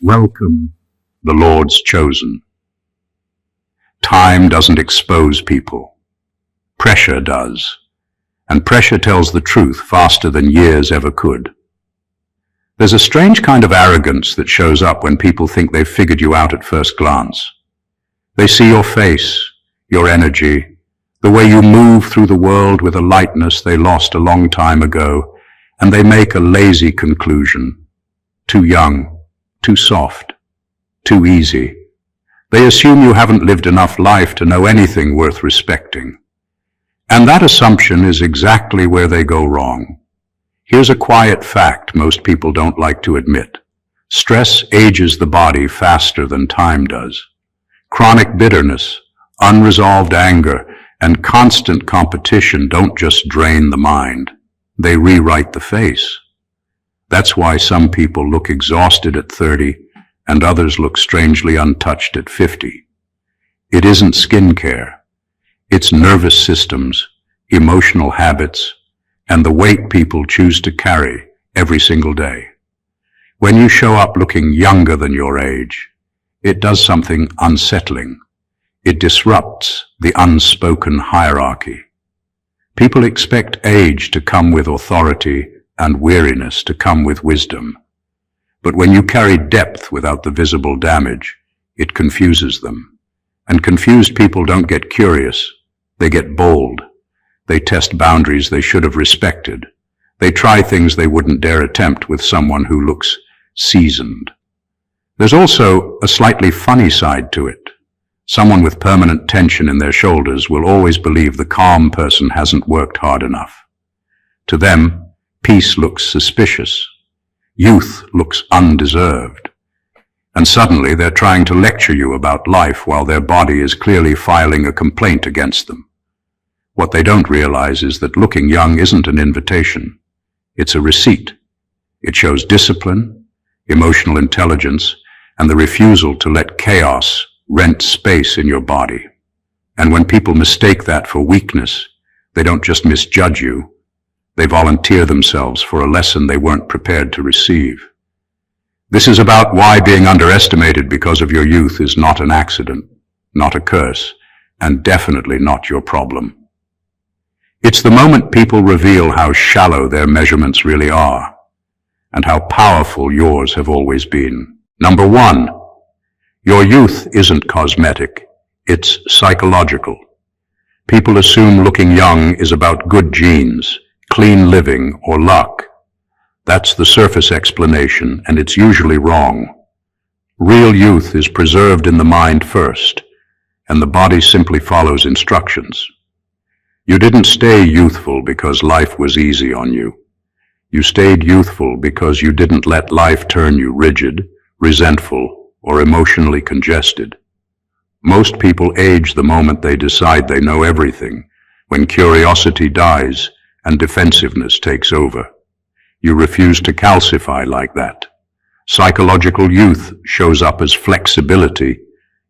Welcome, the Lord's chosen. Time doesn't expose people. Pressure does. And pressure tells the truth faster than years ever could. There's a strange kind of arrogance that shows up when people think they've figured you out at first glance. They see your face, your energy, the way you move through the world with a lightness they lost a long time ago, and they make a lazy conclusion. Too young. Too soft, too easy. They assume you haven't lived enough life to know anything worth respecting. And that assumption is exactly where they go wrong. Here's a quiet fact most people don't like to admit. Stress ages the body faster than time does. Chronic bitterness, unresolved anger, and constant competition don't just drain the mind. They rewrite the face. That's why some people look exhausted at 30 and others look strangely untouched at 50. It isn't skincare. It's nervous systems, emotional habits, and the weight people choose to carry every single day. When you show up looking younger than your age, it does something unsettling. It disrupts the unspoken hierarchy. People expect age to come with authority and weariness to come with wisdom. But when you carry depth without the visible damage, it confuses them. And confused people don't get curious, they get bold. They test boundaries they should have respected. They try things they wouldn't dare attempt with someone who looks seasoned. There's also a slightly funny side to it. Someone with permanent tension in their shoulders will always believe the calm person hasn't worked hard enough. To them, peace looks suspicious. Youth looks undeserved. And suddenly they're trying to lecture you about life while their body is clearly filing a complaint against them. What they don't realize is that looking young isn't an invitation. It's a receipt. It shows discipline, emotional intelligence, and the refusal to let chaos rent space in your body. And when people mistake that for weakness, they don't just misjudge you. They volunteer themselves for a lesson they weren't prepared to receive. This is about why being underestimated because of your youth is not an accident, not a curse, and definitely not your problem. It's the moment people reveal how shallow their measurements really are, and how powerful yours have always been. Number one, your youth isn't cosmetic, it's psychological. People assume looking young is about good genes, clean living, or luck. That's the surface explanation, and it's usually wrong. Real youth is preserved in the mind first, and the body simply follows instructions. You didn't stay youthful because life was easy on you. You stayed youthful because you didn't let life turn you rigid, resentful, or emotionally congested. Most people age the moment they decide they know everything, when curiosity dies and defensiveness takes over. You refuse to calcify like that. Psychological youth shows up as flexibility.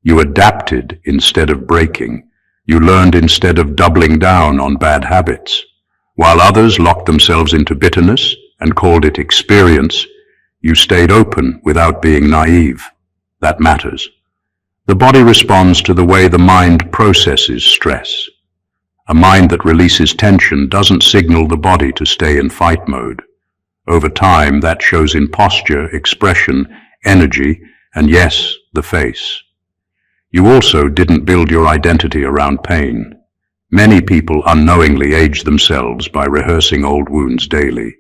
You adapted instead of breaking. You learned instead of doubling down on bad habits. While others locked themselves into bitterness and called it experience, you stayed open without being naive. That matters. The body responds to the way the mind processes stress. A mind that releases tension doesn't signal the body to stay in fight mode. Over time, that shows in posture, expression, energy, and yes, the face. You also didn't build your identity around pain. Many people unknowingly age themselves by rehearsing old wounds daily.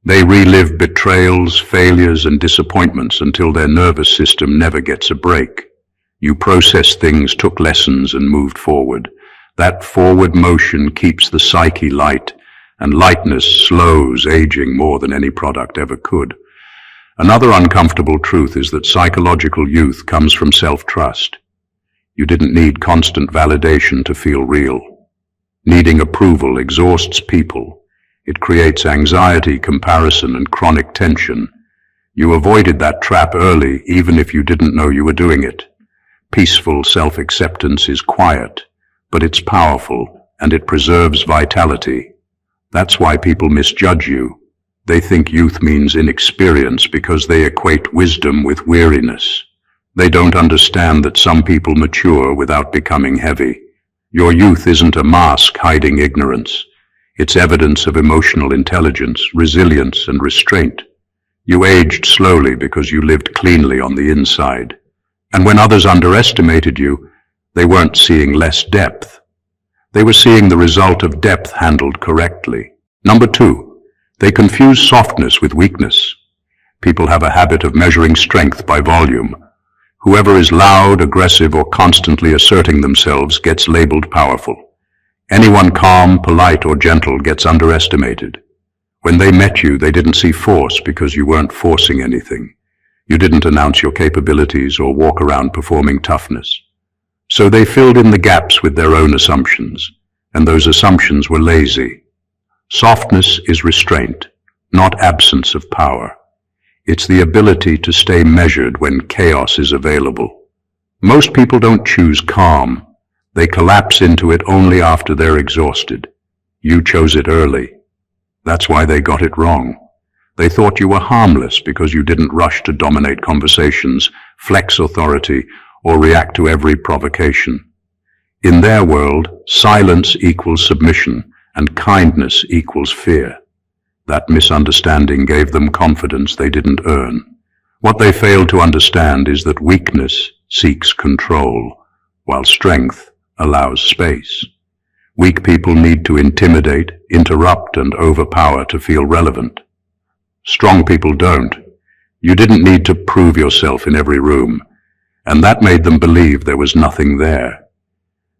They relive betrayals, failures, and disappointments until their nervous system never gets a break. You processed things, took lessons, and moved forward. That forward motion keeps the psyche light, and lightness slows aging more than any product ever could. Another uncomfortable truth is that psychological youth comes from self-trust. You didn't need constant validation to feel real. Needing approval exhausts people. It creates anxiety, comparison, and chronic tension. You avoided that trap early, even if you didn't know you were doing it. Peaceful self-acceptance is quiet, but it's powerful, and it preserves vitality. That's why people misjudge you. They think youth means inexperience because they equate wisdom with weariness. They don't understand that some people mature without becoming heavy. Your youth isn't a mask hiding ignorance. It's evidence of emotional intelligence, resilience, and restraint. You aged slowly because you lived cleanly on the inside. And when others underestimated you, they weren't seeing less depth. They were seeing the result of depth handled correctly. Number 2, they confuse softness with weakness. People have a habit of measuring strength by volume. Whoever is loud, aggressive, or constantly asserting themselves gets labeled powerful. Anyone calm, polite, or gentle gets underestimated. When they met you, they didn't see force because you weren't forcing anything. You didn't announce your capabilities or walk around performing toughness. So they filled in the gaps with their own assumptions, and those assumptions were lazy. Softness is restraint, not absence of power. It's the ability to stay measured when chaos is available. Most people don't choose calm. They collapse into it only after they're exhausted. You chose it early. That's why they got it wrong. They thought you were harmless because you didn't rush to dominate conversations, flex authority, or react to every provocation. In their world, silence equals submission, and kindness equals fear. That misunderstanding gave them confidence they didn't earn. What they failed to understand is that weakness seeks control, while strength allows space. Weak people need to intimidate, interrupt, and overpower to feel relevant. Strong people don't. You didn't need to prove yourself in every room, and that made them believe there was nothing there.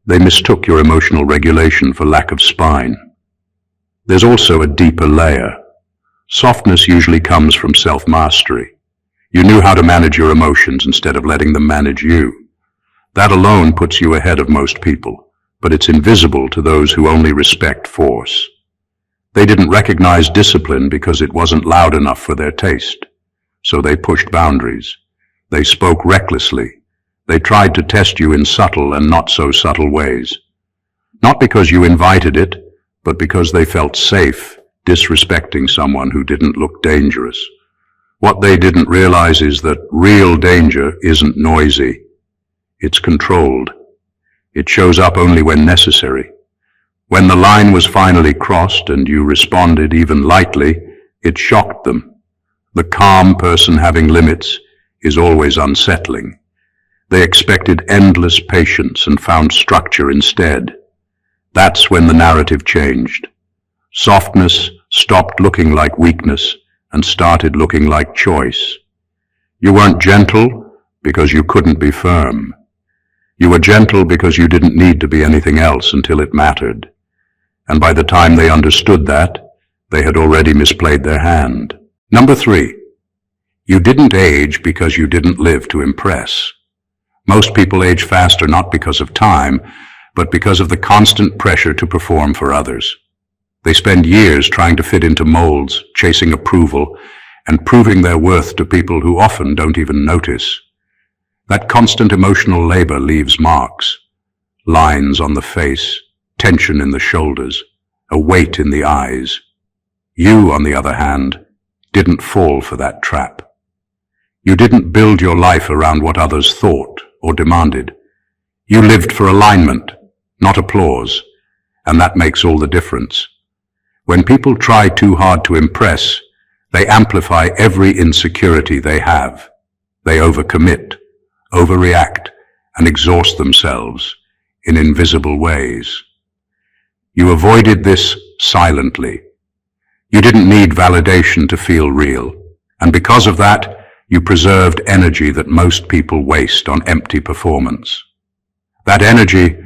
They mistook your emotional regulation for lack of spine. There's also a deeper layer. Softness usually comes from self-mastery. You knew how to manage your emotions instead of letting them manage you. That alone puts you ahead of most people, but it's invisible to those who only respect force. They didn't recognize discipline because it wasn't loud enough for their taste. So they pushed boundaries. They spoke recklessly. They tried to test you in subtle and not so subtle ways. Not because you invited it, but because they felt safe disrespecting someone who didn't look dangerous. What they didn't realize is that real danger isn't noisy. It's controlled. It shows up only when necessary. When the line was finally crossed and you responded even lightly, it shocked them. The calm person having limits is always unsettling. They expected endless patience and found structure instead. That's when the narrative changed. Softness stopped looking like weakness and started looking like choice. You weren't gentle because you couldn't be firm. You were gentle because you didn't need to be anything else until it mattered. And by the time they understood that, they had already misplayed their hand. Number 3, you didn't age because you didn't live to impress. Most people age faster not because of time, but because of the constant pressure to perform for others. They spend years trying to fit into molds, chasing approval, and proving their worth to people who often don't even notice. That constant emotional labor leaves marks. Lines on the face, tension in the shoulders, a weight in the eyes. You, on the other hand, didn't fall for that trap. You didn't build your life around what others thought or demanded. You lived for alignment, not applause, and that makes all the difference. When people try too hard to impress, they amplify every insecurity they have. They overcommit, overreact, and exhaust themselves in invisible ways. You avoided this silently. You didn't need validation to feel real, and because of that, you preserved energy that most people waste on empty performance. That energy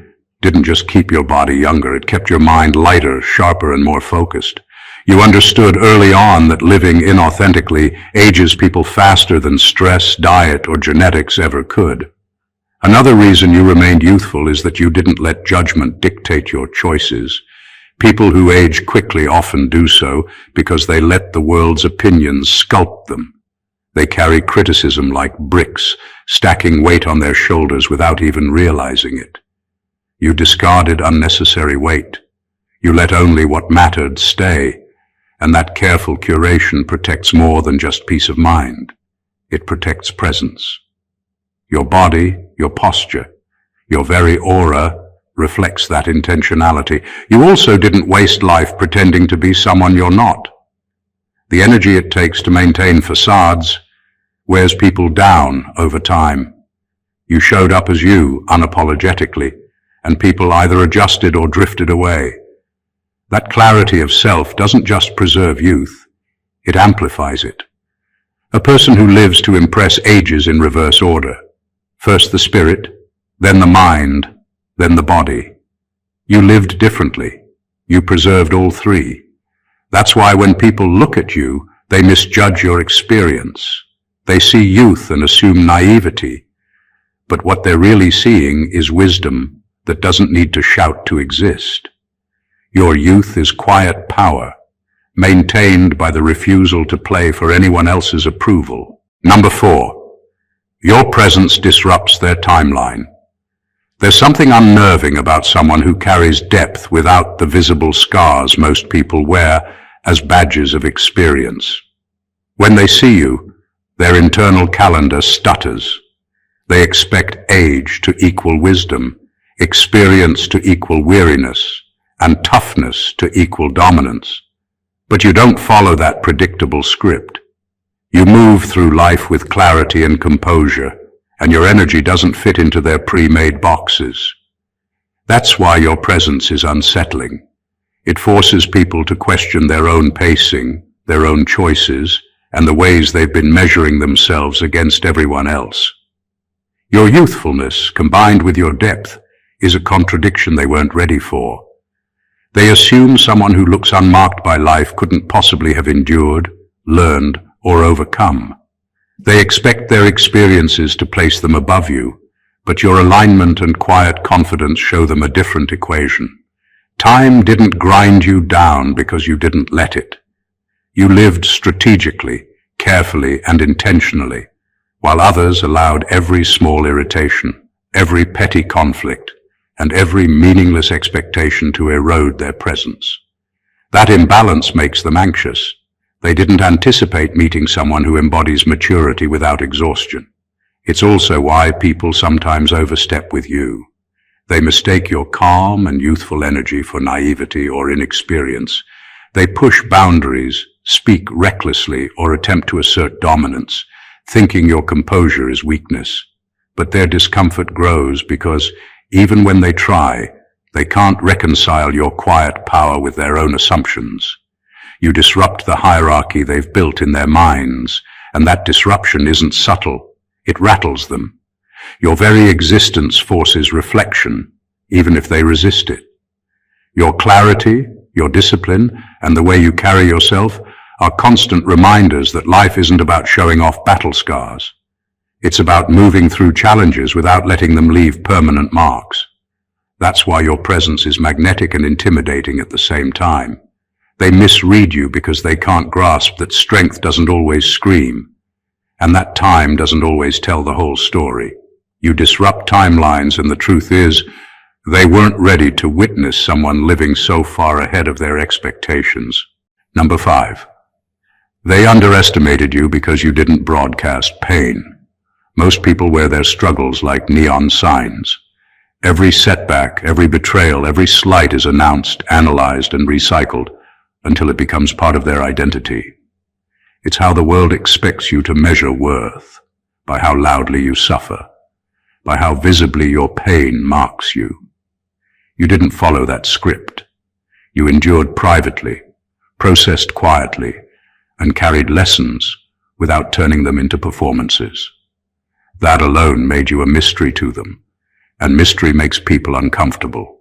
didn't just keep your body younger, it kept your mind lighter, sharper, and more focused. You understood early on that living inauthentically ages people faster than stress, diet, or genetics ever could. Another reason you remained youthful is that you didn't let judgment dictate your choices. People who age quickly often do so because they let the world's opinions sculpt them. They carry criticism like bricks, stacking weight on their shoulders without even realizing it. You discarded unnecessary weight. You let only what mattered stay. And that careful curation protects more than just peace of mind. It protects presence. Your body, your posture, your very aura reflects that intentionality. You also didn't waste life pretending to be someone you're not. The energy it takes to maintain facades wears people down over time. You showed up as you, unapologetically, and people either adjusted or drifted away. That clarity of self doesn't just preserve youth, it amplifies it. A person who lives to impress ages in reverse order. First the spirit, then the mind, then the body. You lived differently. You preserved all three. That's why when people look at you, they misjudge your experience. They see youth and assume naivety. But what they're really seeing is wisdom that doesn't need to shout to exist. Your youth is quiet power, maintained by the refusal to play for anyone else's approval. Number 4, your presence disrupts their timeline. There's something unnerving about someone who carries depth without the visible scars most people wear as badges of experience. When they see you, their internal calendar stutters. They expect age to equal wisdom, experience to equal weariness, and toughness to equal dominance. But you don't follow that predictable script. You move through life with clarity and composure, and your energy doesn't fit into their pre-made boxes. That's why your presence is unsettling. It forces people to question their own pacing, their own choices, and the ways they've been measuring themselves against everyone else. Your youthfulness, combined with your depth, is a contradiction they weren't ready for. They assume someone who looks unmarked by life couldn't possibly have endured, learned, or overcome. They expect their experiences to place them above you, but your alignment and quiet confidence show them a different equation. Time didn't grind you down because you didn't let it. You lived strategically, carefully, and intentionally, while others allowed every small irritation, every petty conflict, and every meaningless expectation to erode their presence. That imbalance makes them anxious. They didn't anticipate meeting someone who embodies maturity without exhaustion. It's also why people sometimes overstep with you. They mistake your calm and youthful energy for naivety or inexperience. They push boundaries, speak recklessly, or attempt to assert dominance, thinking your composure is weakness. But their discomfort grows because, even when they try, they can't reconcile your quiet power with their own assumptions. You disrupt the hierarchy they've built in their minds, and that disruption isn't subtle. It rattles them. Your very existence forces reflection, even if they resist it. Your clarity, your discipline, and the way you carry yourself are constant reminders that life isn't about showing off battle scars. It's about moving through challenges without letting them leave permanent marks. That's why your presence is magnetic and intimidating at the same time. They misread you because they can't grasp that strength doesn't always scream, and that time doesn't always tell the whole story. You disrupt timelines, and the truth is, they weren't ready to witness someone living so far ahead of their expectations. Number 5. They underestimated you because you didn't broadcast pain. Most people wear their struggles like neon signs. Every setback, every betrayal, every slight is announced, analyzed, and recycled until it becomes part of their identity. It's how the world expects you to measure worth, by how loudly you suffer, by how visibly your pain marks you. You didn't follow that script. You endured privately, processed quietly, and carried lessons without turning them into performances. That alone made you a mystery to them, and mystery makes people uncomfortable.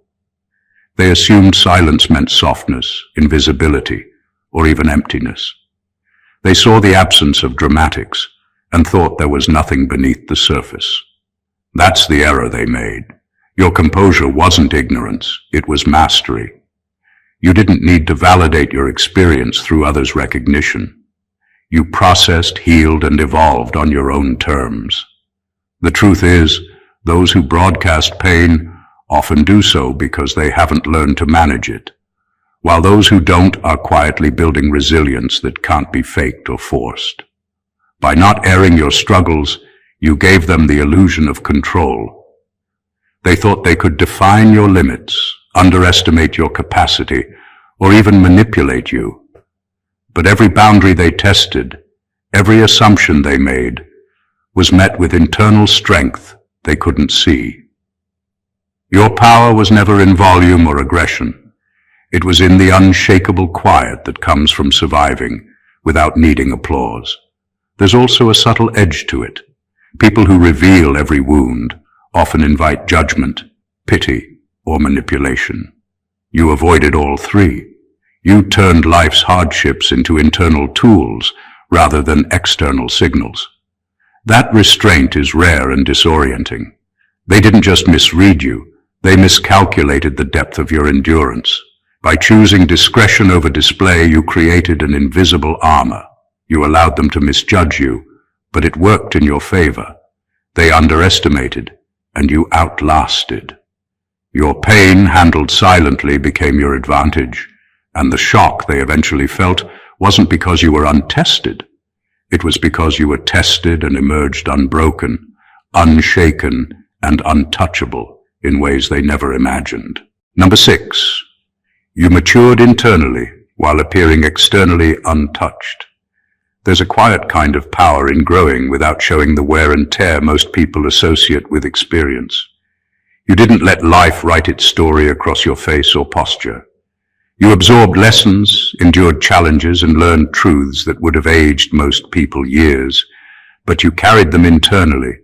They assumed silence meant softness, invisibility, or even emptiness. They saw the absence of dramatics and thought there was nothing beneath the surface. That's the error they made. Your composure wasn't ignorance, it was mastery. You didn't need to validate your experience through others' recognition. You processed, healed, and evolved on your own terms. The truth is, those who broadcast pain often do so because they haven't learned to manage it, while those who don't are quietly building resilience that can't be faked or forced. By not airing your struggles, you gave them the illusion of control. They thought they could define your limits, underestimate your capacity, or even manipulate you. But every boundary they tested, every assumption they made, was met with internal strength they couldn't see. Your power was never in volume or aggression. It was in the unshakable quiet that comes from surviving without needing applause. There's also a subtle edge to it. People who reveal every wound often invite judgment, pity, or manipulation. You avoided all three. You turned life's hardships into internal tools rather than external signals. That restraint is rare and disorienting. They didn't just misread you, they miscalculated the depth of your endurance. By choosing discretion over display, you created an invisible armor. You allowed them to misjudge you, but it worked in your favor. They underestimated, and you outlasted. Your pain, handled silently, became your advantage, and the shock they eventually felt wasn't because you were untested. It was because you were tested and emerged unbroken, unshaken, and untouchable in ways they never imagined. Number 6. You matured internally while appearing externally untouched. There's a quiet kind of power in growing without showing the wear and tear most people associate with experience. You didn't let life write its story across your face or posture. You absorbed lessons, endured challenges, and learned truths that would have aged most people years, but you carried them internally,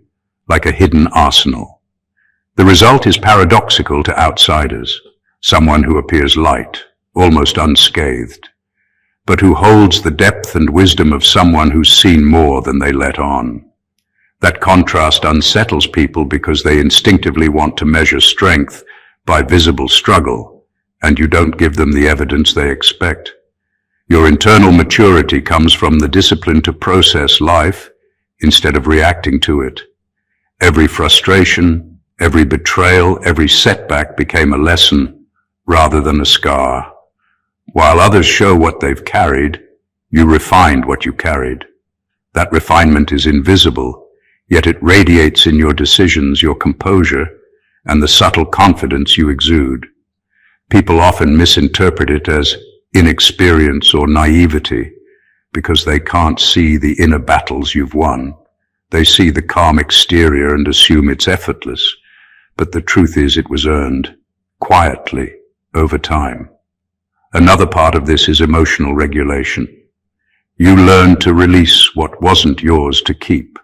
like a hidden arsenal. The result is paradoxical to outsiders, someone who appears light, almost unscathed, but who holds the depth and wisdom of someone who's seen more than they let on. That contrast unsettles people because they instinctively want to measure strength by visible struggle, and you don't give them the evidence they expect. Your internal maturity comes from the discipline to process life instead of reacting to it. Every frustration, every betrayal, every setback became a lesson rather than a scar. While others show what they've carried, you refined what you carried. That refinement is invisible, yet it radiates in your decisions, your composure, and the subtle confidence you exude. People often misinterpret it as inexperience or naivety because they can't see the inner battles you've won. They see the calm exterior and assume it's effortless, but the truth is it was earned, quietly, over time. Another part of this is emotional regulation. You learned to release what wasn't yours to keep.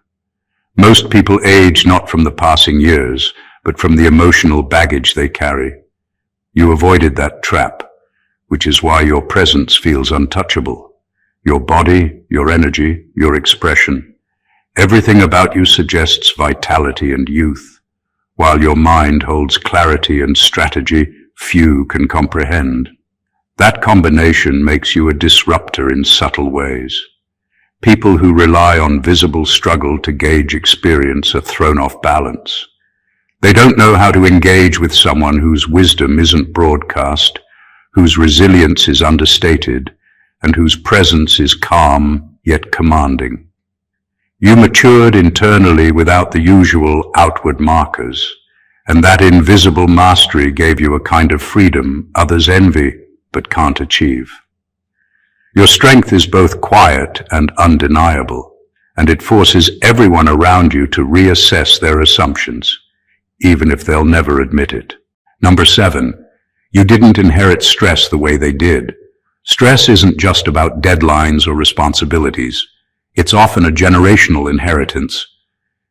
Most people age not from the passing years, but from the emotional baggage they carry. You avoided that trap, which is why your presence feels untouchable. Your body, your energy, your expression. Everything about you suggests vitality and youth, while your mind holds clarity and strategy few can comprehend. That combination makes you a disruptor in subtle ways. People who rely on visible struggle to gauge experience are thrown off balance. They don't know how to engage with someone whose wisdom isn't broadcast, whose resilience is understated, and whose presence is calm yet commanding. You matured internally without the usual outward markers, and that invisible mastery gave you a kind of freedom others envy but can't achieve. Your strength is both quiet and undeniable, and it forces everyone around you to reassess their assumptions, even if they'll never admit it. Number 7, you didn't inherit stress the way they did. Stress isn't just about deadlines or responsibilities. It's often a generational inheritance.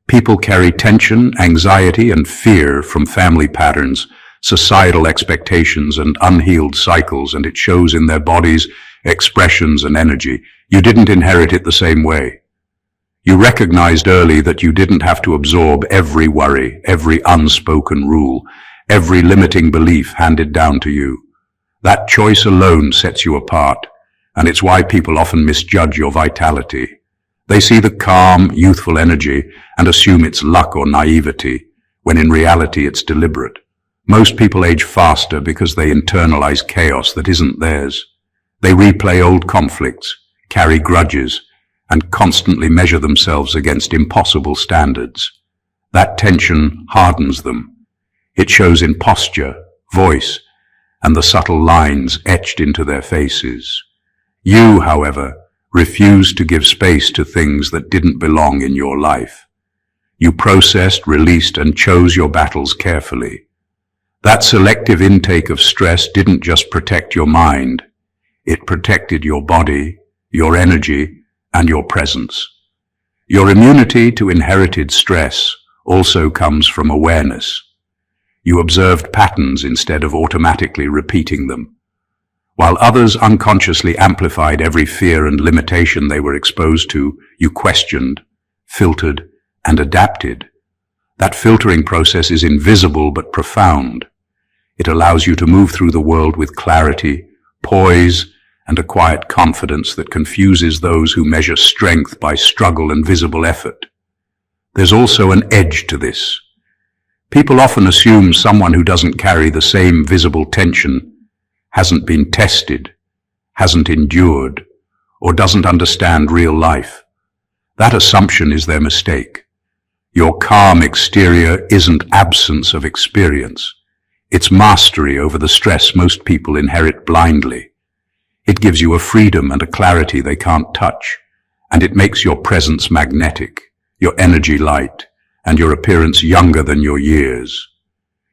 People carry tension, anxiety, and fear from family patterns, societal expectations, and unhealed cycles, and it shows in their bodies, expressions, and energy. You didn't inherit it the same way. You recognized early that you didn't have to absorb every worry, every unspoken rule, every limiting belief handed down to you. That choice alone sets you apart, and it's why people often misjudge your vitality. They see the calm, youthful energy and assume it's luck or naivety, when in reality it's deliberate. Most people age faster because they internalize chaos that isn't theirs. They replay old conflicts, carry grudges, and constantly measure themselves against impossible standards. That tension hardens them. It shows in posture, voice, and the subtle lines etched into their faces. You, however, refused to give space to things that didn't belong in your life. You processed, released, and chose your battles carefully. That selective intake of stress didn't just protect your mind, it protected your body, your energy, and your presence. Your immunity to inherited stress also comes from awareness. You observed patterns instead of automatically repeating them. While others unconsciously amplified every fear and limitation they were exposed to, you questioned, filtered, and adapted. That filtering process is invisible but profound. It allows you to move through the world with clarity, poise, and a quiet confidence that confuses those who measure strength by struggle and visible effort. There's also an edge to this. People often assume someone who doesn't carry the same visible tension hasn't been tested, hasn't endured, or doesn't understand real life. That assumption is their mistake. Your calm exterior isn't absence of experience. It's mastery over the stress most people inherit blindly. It gives you a freedom and a clarity they can't touch, and it makes your presence magnetic, your energy light, and your appearance younger than your years.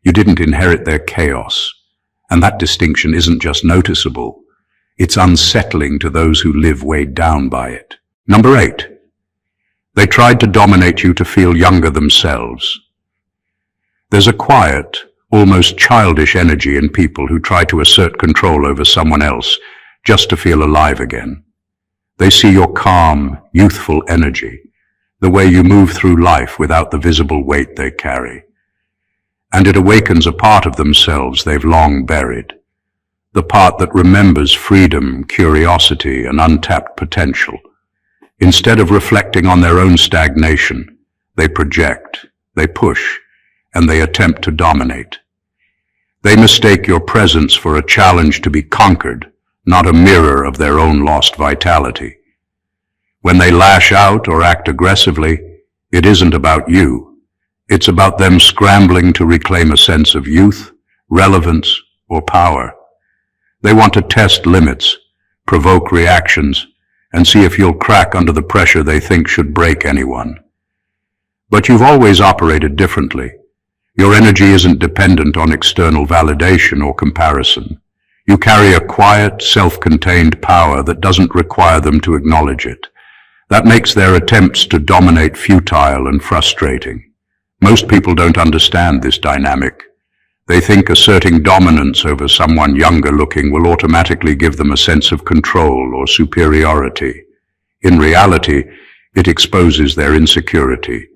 You didn't inherit their chaos, and that distinction isn't just noticeable, it's unsettling to those who live weighed down by it. Number 8. They tried to dominate you to feel younger themselves. There's a quiet, almost childish energy in people who try to assert control over someone else just to feel alive again. They see your calm, youthful energy, the way you move through life without the visible weight they carry. And it awakens a part of themselves they've long buried, the part that remembers freedom, curiosity, and untapped potential. Instead of reflecting on their own stagnation, they project, they push, and they attempt to dominate. They mistake your presence for a challenge to be conquered, not a mirror of their own lost vitality. When they lash out or act aggressively, it isn't about you. It's about them scrambling to reclaim a sense of youth, relevance, or power. They want to test limits, provoke reactions, and see if you'll crack under the pressure they think should break anyone. But you've always operated differently. Your energy isn't dependent on external validation or comparison. You carry a quiet, self-contained power that doesn't require them to acknowledge it. That makes their attempts to dominate futile and frustrating. Most people don't understand this dynamic. They think asserting dominance over someone younger looking will automatically give them a sense of control or superiority. In reality, it exposes their insecurity.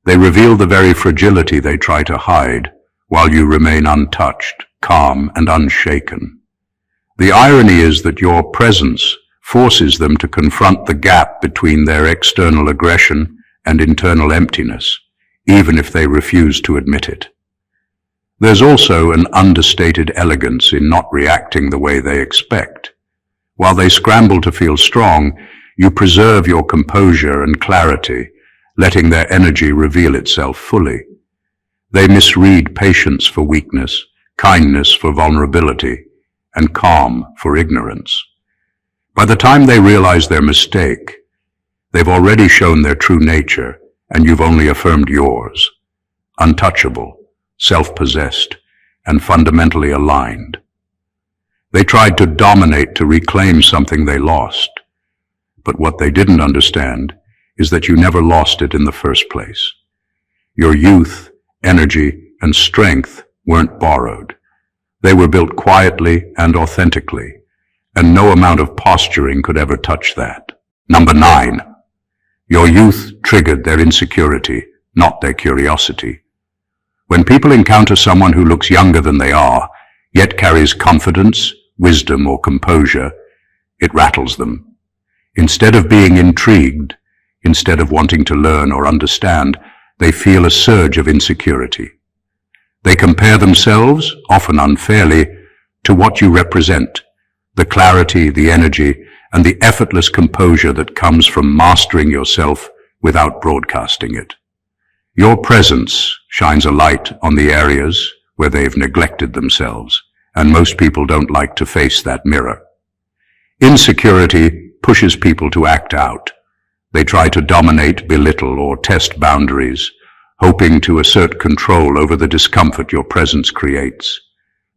They reveal the very fragility they try to hide, while you remain untouched, calm, and unshaken. The irony is that your presence forces them to confront the gap between their external aggression and internal emptiness, even if they refuse to admit it. There's also an understated elegance in not reacting the way they expect. While they scramble to feel strong, you preserve your composure and clarity, letting their energy reveal itself fully. They misread patience for weakness, kindness for vulnerability, and calm for ignorance. By the time they realize their mistake, they've already shown their true nature, and you've only affirmed yours. Untouchable, self-possessed, and fundamentally aligned. They tried to dominate to reclaim something they lost, but what they didn't understand is that you never lost it in the first place. Your youth, energy, and strength weren't borrowed. They were built quietly and authentically, and no amount of posturing could ever touch that. Number 9. Your youth triggered their insecurity, not their curiosity. When people encounter someone who looks younger than they are, yet carries confidence, wisdom, or composure, it rattles them. Instead of being intrigued, instead of wanting to learn or understand, they feel a surge of insecurity. They compare themselves, often unfairly, to what you represent, the clarity, the energy, and the effortless composure that comes from mastering yourself without broadcasting it. Your presence shines a light on the areas where they've neglected themselves, and most people don't like to face that mirror. Insecurity pushes people to act out. They try to dominate, belittle, or test boundaries, hoping to assert control over the discomfort your presence creates.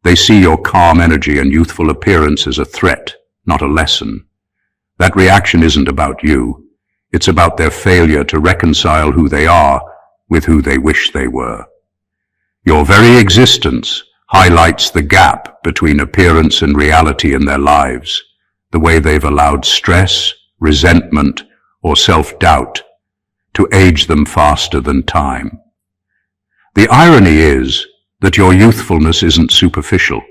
They see your calm energy and youthful appearance as a threat, not a lesson. That reaction isn't about you. It's about their failure to reconcile who they are with who they wish they were. Your very existence highlights the gap between appearance and reality in their lives, the way they've allowed stress, resentment, or self-doubt to age them faster than time. The irony is that your youthfulness isn't superficial.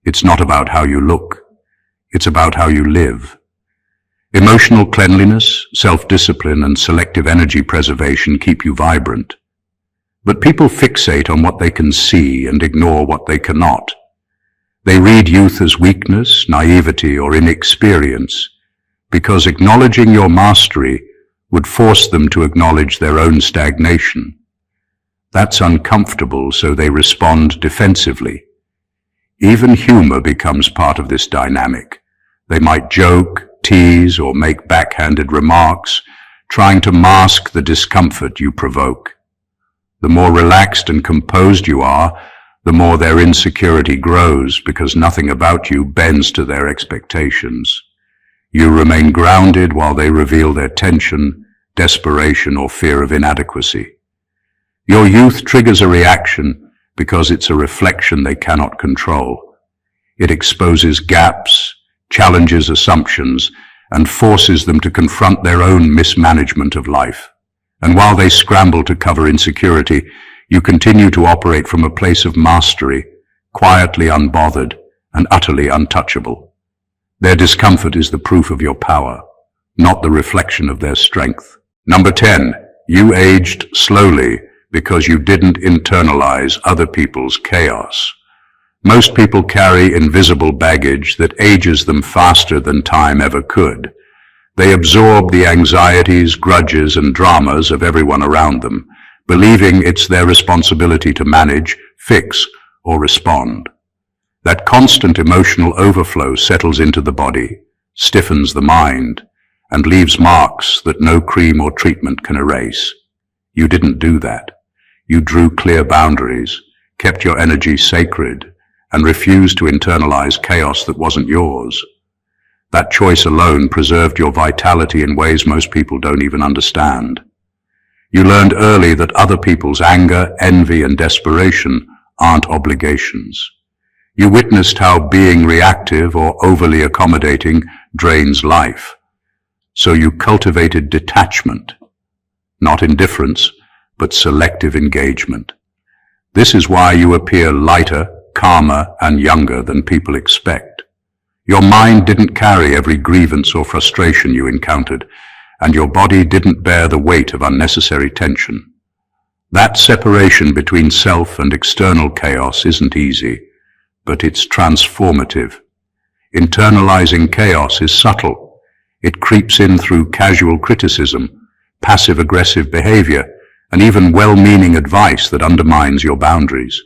It's not about how you look. It's about how you live. Emotional cleanliness, self-discipline, and selective energy preservation keep you vibrant. But people fixate on what they can see and ignore what they cannot. They read youth as weakness, naivety, or inexperience, because acknowledging your mastery would force them to acknowledge their own stagnation. That's uncomfortable, so they respond defensively. Even humor becomes part of this dynamic. They might joke, tease, or make backhanded remarks, trying to mask the discomfort you provoke. The more relaxed and composed you are, the more their insecurity grows, because nothing about you bends to their expectations. You remain grounded while they reveal their tension, desperation, or fear of inadequacy. Your youth triggers a reaction because it's a reflection they cannot control. It exposes gaps, challenges assumptions, and forces them to confront their own mismanagement of life. And while they scramble to cover insecurity, you continue to operate from a place of mastery, quietly unbothered and utterly untouchable. Their discomfort is the proof of your power, not the reflection of their strength. Number 10, you aged slowly because you didn't internalize other people's chaos. Most people carry invisible baggage that ages them faster than time ever could. They absorb the anxieties, grudges, and dramas of everyone around them, believing it's their responsibility to manage, fix, or respond. That constant emotional overflow settles into the body, stiffens the mind, and leaves marks that no cream or treatment can erase. You didn't do that. You drew clear boundaries, kept your energy sacred, and refused to internalize chaos that wasn't yours. That choice alone preserved your vitality in ways most people don't even understand. You learned early that other people's anger, envy, and desperation aren't obligations. You witnessed how being reactive or overly accommodating drains life. So you cultivated detachment, not indifference, but selective engagement. This is why you appear lighter, calmer, and younger than people expect. Your mind didn't carry every grievance or frustration you encountered, and your body didn't bear the weight of unnecessary tension. That separation between self and external chaos isn't easy, but it's transformative. Internalizing chaos is subtle. It creeps in through casual criticism, passive-aggressive behavior, and even well-meaning advice that undermines your boundaries.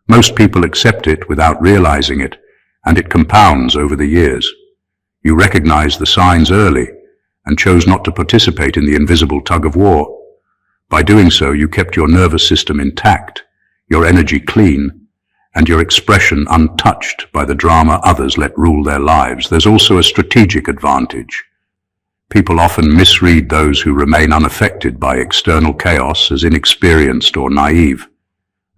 Most people accept it without realizing it, and it compounds over the years. You recognized the signs early and chose not to participate in the invisible tug-of-war. By doing so, you kept your nervous system intact, your energy clean, and your expression untouched by the drama others let rule their lives. There's also a strategic advantage. People often misread those who remain unaffected by external chaos as inexperienced or naive.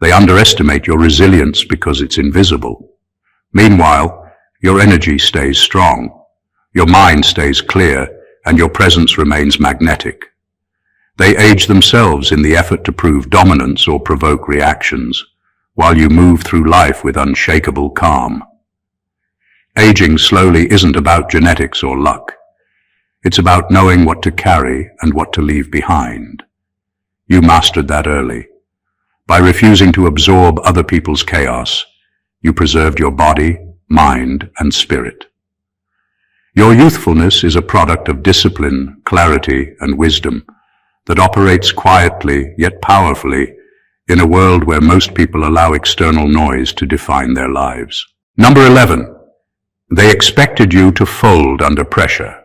They underestimate your resilience because it's invisible. Meanwhile, your energy stays strong, your mind stays clear, and your presence remains magnetic. They age themselves in the effort to prove dominance or provoke reactions, while you move through life with unshakable calm. Aging slowly isn't about genetics or luck. It's about knowing what to carry and what to leave behind. You mastered that early. By refusing to absorb other people's chaos, you preserved your body, mind, and spirit. Your youthfulness is a product of discipline, clarity, and wisdom that operates quietly yet powerfully in a world where most people allow external noise to define their lives. Number 11. They expected you to fold under pressure.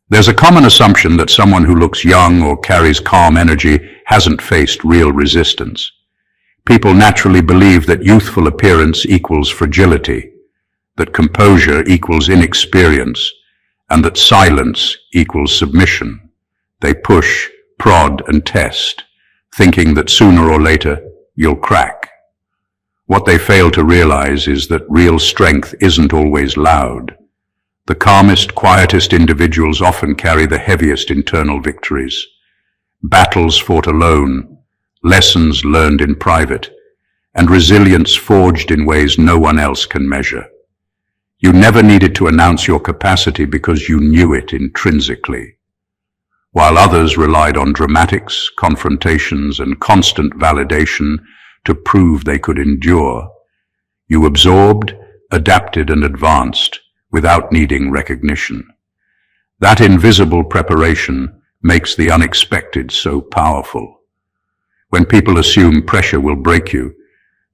There's a common assumption that someone who looks young or carries calm energy hasn't faced real resistance. People naturally believe that youthful appearance equals fragility, that composure equals inexperience, and that silence equals submission. They push, prod, and test, thinking that sooner or later you'll crack. What they fail to realize is that real strength isn't always loud. The calmest, quietest individuals often carry the heaviest internal victories. Battles fought alone, lessons learned in private, and resilience forged in ways no one else can measure. You never needed to announce your capacity because you knew it intrinsically. While others relied on dramatics, confrontations, and constant validation to prove they could endure, you absorbed, adapted, and advanced without needing recognition. That invisible preparation makes the unexpected so powerful. When people assume pressure will break you,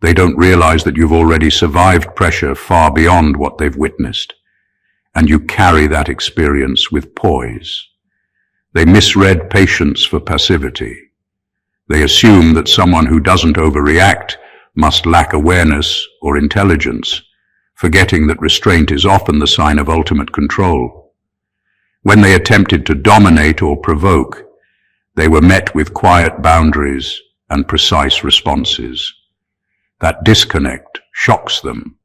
they don't realize that you've already survived pressure far beyond what they've witnessed, and you carry that experience with poise. They misread patience for passivity. They assume that someone who doesn't overreact must lack awareness or intelligence, forgetting that restraint is often the sign of ultimate control. When they attempted to dominate or provoke, they were met with quiet boundaries and precise responses. That disconnect shocks them.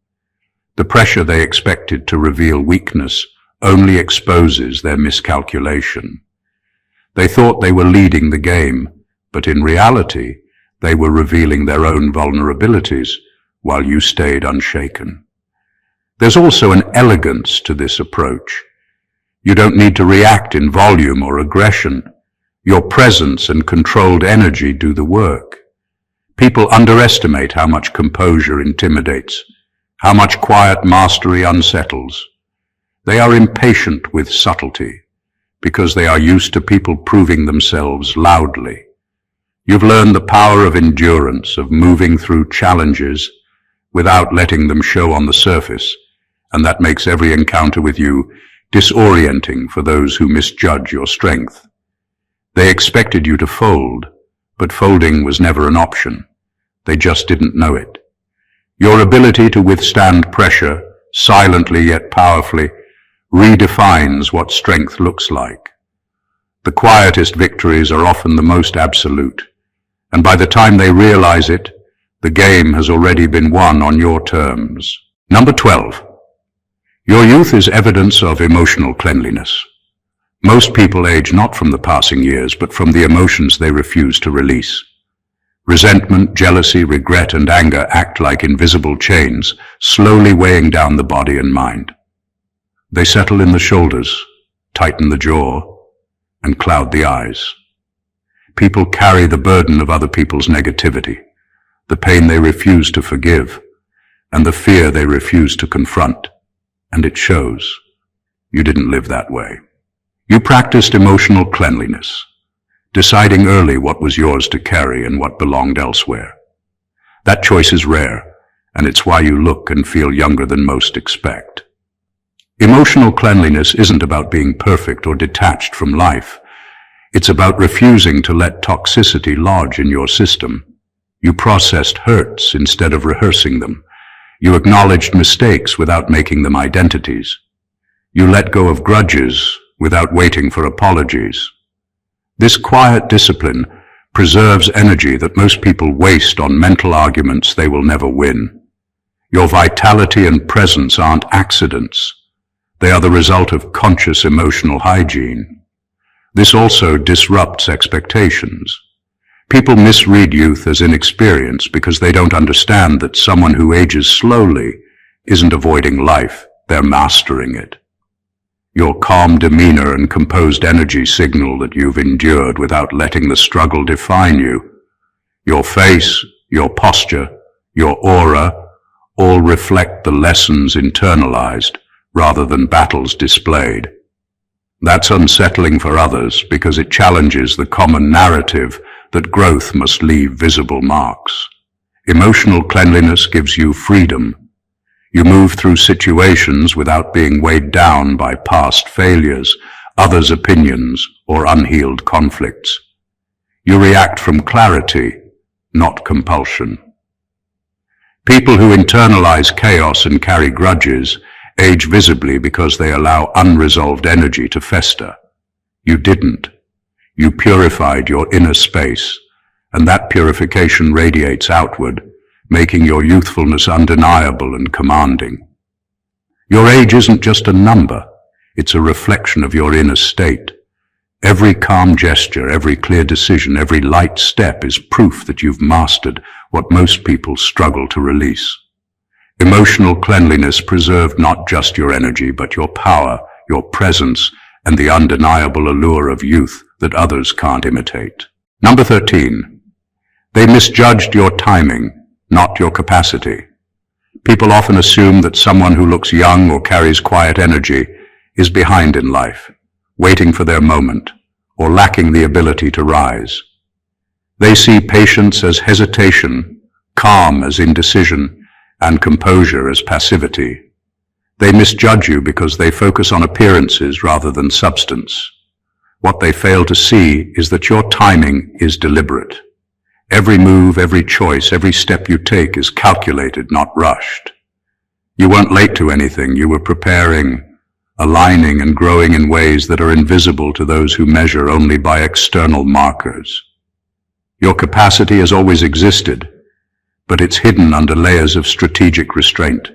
The pressure they expected to reveal weakness only exposes their miscalculation. They thought they were leading the game, but in reality, they were revealing their own vulnerabilities while you stayed unshaken. There's also an elegance to this approach. You don't need to react in volume or aggression. Your presence and controlled energy do the work. People underestimate how much composure intimidates, how much quiet mastery unsettles. They are impatient with subtlety because they are used to people proving themselves loudly. You've learned the power of endurance, of moving through challenges without letting them show on the surface, and that makes every encounter with you disorienting for those who misjudge your strength. They expected you to fold, but folding was never an option. They just didn't know it. Your ability to withstand pressure, silently yet powerfully, redefines what strength looks like. The quietest victories are often the most absolute, and by the time they realize it, the game has already been won on your terms. Number 12. Your youth is evidence of emotional cleanliness. Most people age not from the passing years, but from the emotions they refuse to release. Resentment, jealousy, regret, and anger act like invisible chains, slowly weighing down the body and mind. They settle in the shoulders, tighten the jaw, and cloud the eyes. People carry the burden of other people's negativity, the pain they refuse to forgive, and the fear they refuse to confront. And it shows. You didn't live that way. You practiced emotional cleanliness, deciding early what was yours to carry and what belonged elsewhere. That choice is rare, and it's why you look and feel younger than most expect. Emotional cleanliness isn't about being perfect or detached from life. It's about refusing to let toxicity lodge in your system. You processed hurts instead of rehearsing them. You acknowledged mistakes without making them identities. You let go of grudges without waiting for apologies. This quiet discipline preserves energy that most people waste on mental arguments they will never win. Your vitality and presence aren't accidents. They are the result of conscious emotional hygiene. This also disrupts expectations. People misread youth as inexperience because they don't understand that someone who ages slowly isn't avoiding life, they're mastering it. Your calm demeanor and composed energy signal that you've endured without letting the struggle define you. Your face, your posture, your aura, all reflect the lessons internalized rather than battles displayed. That's unsettling for others because it challenges the common narrative that growth must leave visible marks. Emotional cleanliness gives you freedom. You move through situations without being weighed down by past failures, others' opinions, or unhealed conflicts. You react from clarity, not compulsion. People who internalize chaos and carry grudges age visibly because they allow unresolved energy to fester. You didn't. You purified your inner space, and that purification radiates outward, making your youthfulness undeniable and commanding. Your age isn't just a number, it's a reflection of your inner state. Every calm gesture, every clear decision, every light step is proof that you've mastered what most people struggle to release. Emotional cleanliness preserved not just your energy, but your power, your presence, and the undeniable allure of youth that others can't imitate. Number 13. They misjudged your timing, not your capacity. People often assume that someone who looks young or carries quiet energy is behind in life, waiting for their moment, or lacking the ability to rise. They see patience as hesitation, calm as indecision, and composure as passivity. They misjudge you because they focus on appearances rather than substance. What they fail to see is that your timing is deliberate. Every move, every choice, every step you take is calculated, not rushed. You weren't late to anything. You were preparing, aligning, and growing in ways that are invisible to those who measure only by external markers. Your capacity has always existed, but it's hidden under layers of strategic restraint.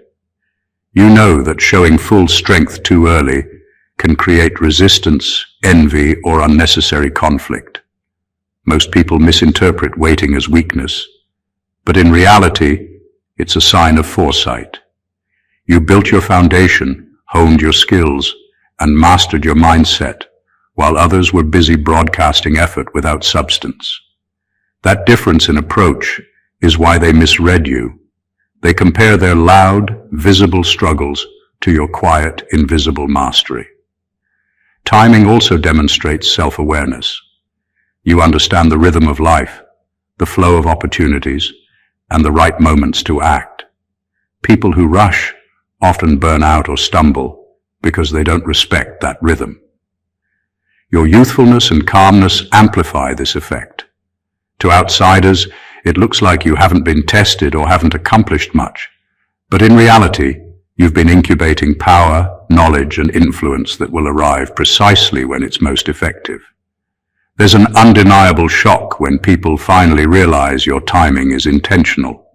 You know that showing full strength too early can create resistance, envy, or unnecessary conflict. Most people misinterpret waiting as weakness, but in reality, it's a sign of foresight. You built your foundation, honed your skills, and mastered your mindset, while others were busy broadcasting effort without substance. That difference in approach is why they misread you. They compare their loud, visible struggles to your quiet, invisible mastery. Timing also demonstrates self-awareness. You understand the rhythm of life, the flow of opportunities, and the right moments to act. People who rush often burn out or stumble because they don't respect that rhythm. Your youthfulness and calmness amplify this effect. To outsiders, it looks like you haven't been tested or haven't accomplished much, but in reality, you've been incubating power, knowledge, and influence that will arrive precisely when it's most effective. There's an undeniable shock when people finally realize your timing is intentional.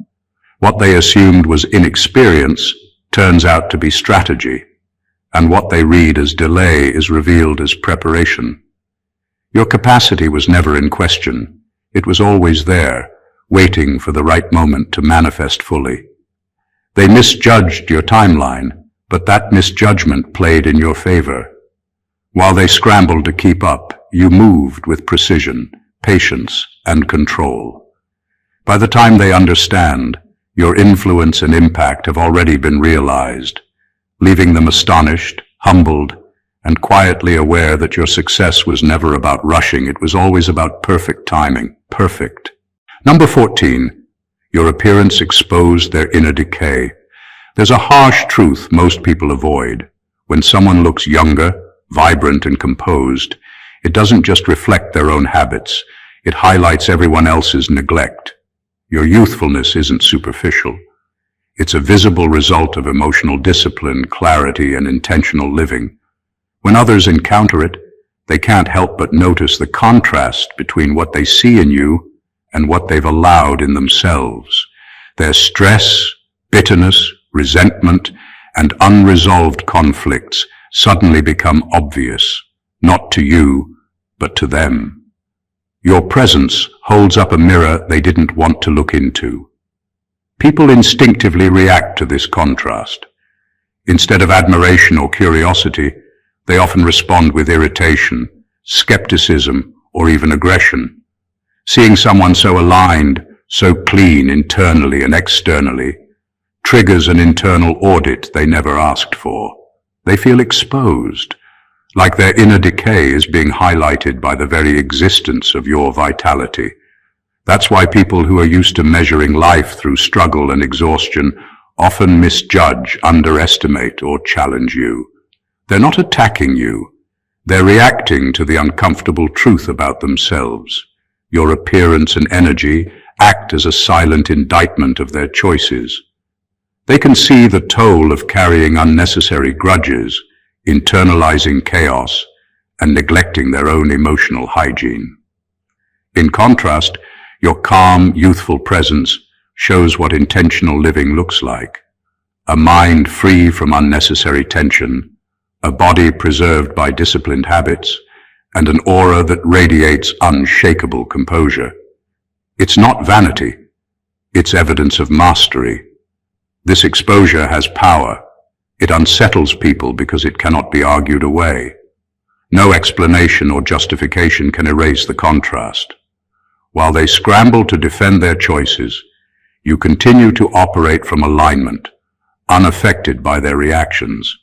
What they assumed was inexperience turns out to be strategy, and what they read as delay is revealed as preparation. Your capacity was never in question. It was always there, waiting for the right moment to manifest fully. They misjudged your timeline, but that misjudgment played in your favor. While they scrambled to keep up, you moved with precision, patience, and control. By the time they understand, your influence and impact have already been realized, leaving them astonished, humbled, and quietly aware that your success was never about rushing. It was always about perfect timing. Perfect. Number 14. Your appearance exposed their inner decay. There's a harsh truth most people avoid. When someone looks younger, vibrant, and composed, it doesn't just reflect their own habits, it highlights everyone else's neglect. Your youthfulness isn't superficial. It's a visible result of emotional discipline, clarity, and intentional living. When others encounter it, they can't help but notice the contrast between what they see in you and what they've allowed in themselves. Their stress, bitterness, resentment, and unresolved conflicts suddenly become obvious, not to you, but to them. Your presence holds up a mirror they didn't want to look into. People instinctively react to this contrast. Instead of admiration or curiosity, they often respond with irritation, skepticism, or even aggression. Seeing someone so aligned so clean internally and externally, triggers an internal audit they never asked for. They feel exposed, like their inner decay is being highlighted by the very existence of your vitality. That's why people who are used to measuring life through struggle and exhaustion often misjudge, underestimate, or challenge you. They're not attacking you. They're reacting to the uncomfortable truth about themselves. Your appearance and energy act as a silent indictment of their choices. They can see the toll of carrying unnecessary grudges, internalizing chaos, and neglecting their own emotional hygiene. In contrast, your calm, youthful presence shows what intentional living looks like. A mind free from unnecessary tension, a body preserved by disciplined habits, and an aura that radiates unshakable composure. It's not vanity, it's evidence of mastery. This exposure has power. It unsettles people because it cannot be argued away. No explanation or justification can erase the contrast. While they scramble to defend their choices, you continue to operate from alignment, unaffected by their reactions.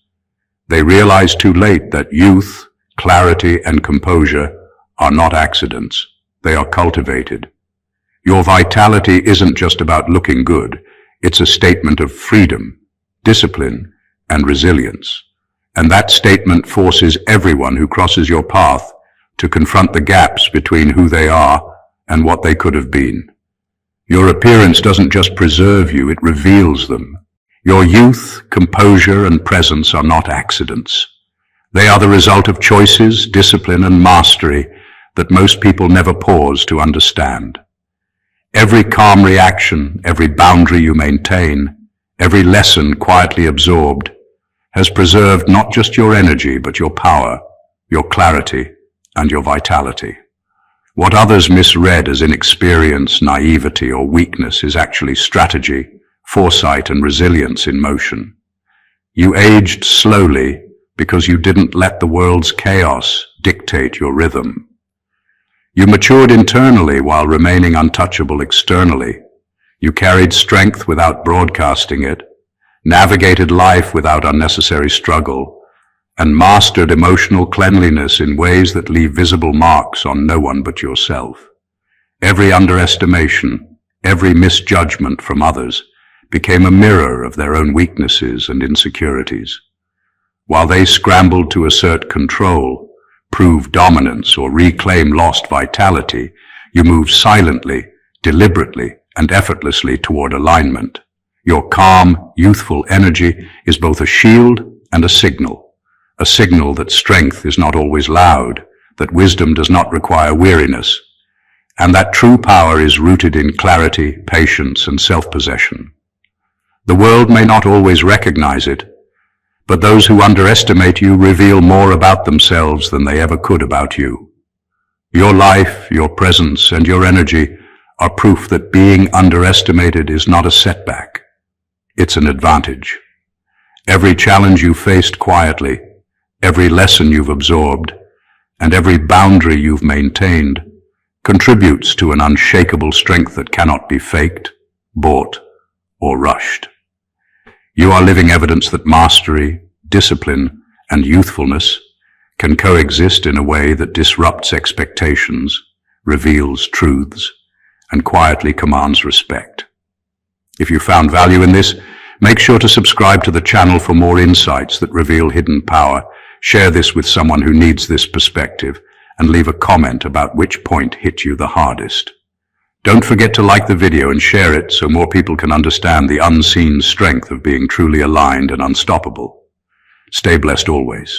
They realize too late that youth, clarity, and composure are not accidents. They are cultivated. Your vitality isn't just about looking good. It's a statement of freedom, discipline, and resilience. And that statement forces everyone who crosses your path to confront the gaps between who they are and what they could have been. Your appearance doesn't just preserve you, it reveals them. Your youth, composure, and presence are not accidents. They are the result of choices, discipline, and mastery that most people never pause to understand. Every calm reaction, every boundary you maintain, every lesson quietly absorbed, has preserved not just your energy, but your power, your clarity, and your vitality. What others misread as inexperience, naivety, or weakness is actually strategy, foresight, and resilience in motion. You aged slowly because you didn't let the world's chaos dictate your rhythm. You matured internally while remaining untouchable externally. You carried strength without broadcasting it, navigated life without unnecessary struggle, and mastered emotional cleanliness in ways that leave visible marks on no one but yourself. Every underestimation, every misjudgment from others became a mirror of their own weaknesses and insecurities. While they scrambled to assert control, prove dominance, or reclaim lost vitality, you moved silently, deliberately, and effortlessly toward alignment. Your calm, youthful energy is both a shield and a signal that strength is not always loud, that wisdom does not require weariness, and that true power is rooted in clarity, patience, and self-possession. The world may not always recognize it, but those who underestimate you reveal more about themselves than they ever could about you. Your life, your presence, and your energy are proof that being underestimated is not a setback. It's an advantage. Every challenge you faced quietly, every lesson you've absorbed, and every boundary you've maintained contributes to an unshakable strength that cannot be faked, bought, or rushed. You are living evidence that mastery, discipline, and youthfulness can coexist in a way that disrupts expectations, reveals truths, and quietly commands respect. If you found value in this, make sure to subscribe to the channel for more insights that reveal hidden power. Share this with someone who needs this perspective, and leave a comment about which point hit you the hardest. Don't forget to like the video and share it so more people can understand the unseen strength of being truly aligned and unstoppable. Stay blessed always.